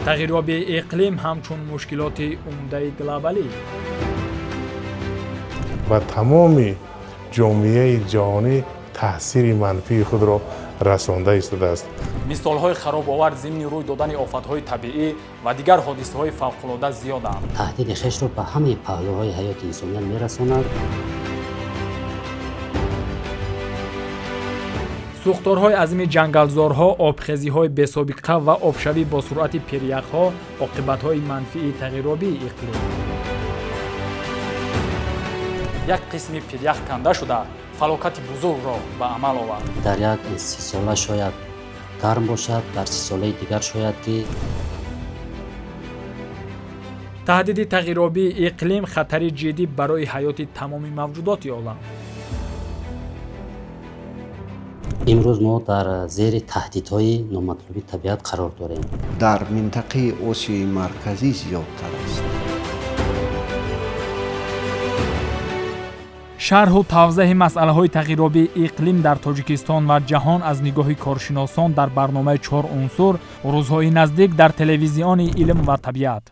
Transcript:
тағйироби иқлим ҳамчун мушкилоти умдаи глобалӣ. ба тамоми ҷомеаи ҷаҳонӣ таъсири манфии худро расонда истодааст. мисолҳои харобовар зимни рӯй додани офатҳои табиӣ ва дигар ҳодисаҳои фавқулода зиёданд. таҳдиди хешро ба ҳамаи паҳлӯҳои ҳаёти инсоният мерасонад. сӯхторҳои азими ҷангалзорҳо, обхезиҳои бесобиқа ва обшавӣ бо суръати перяхҳо оқибатҳои манфии тағйиробии иқлим. як қисми перях канда шуда фалокати бузургро ба амал овард. дар як 30 сола шояд гарм бошад, дар 30 солаи дигар шояд ки таҳдиди тағйиробии иқлим хатари ҷиддӣ барои ҳаёти тамоми мавҷудоти олам. имрӯз мо дар зери таҳдидҳои номатлуби табиат қарор дорем. дар минтақаи осиёи марказӣ зиёдтар аст. шарҳу тавзеҳи масъалаҳои тағйиробии иқлим дар тоҷикистон ва ҷаҳон аз нигоҳи коршиносон дар барномаи 4 унсур рӯзҳои наздик дар телевизиони илм ва табиат.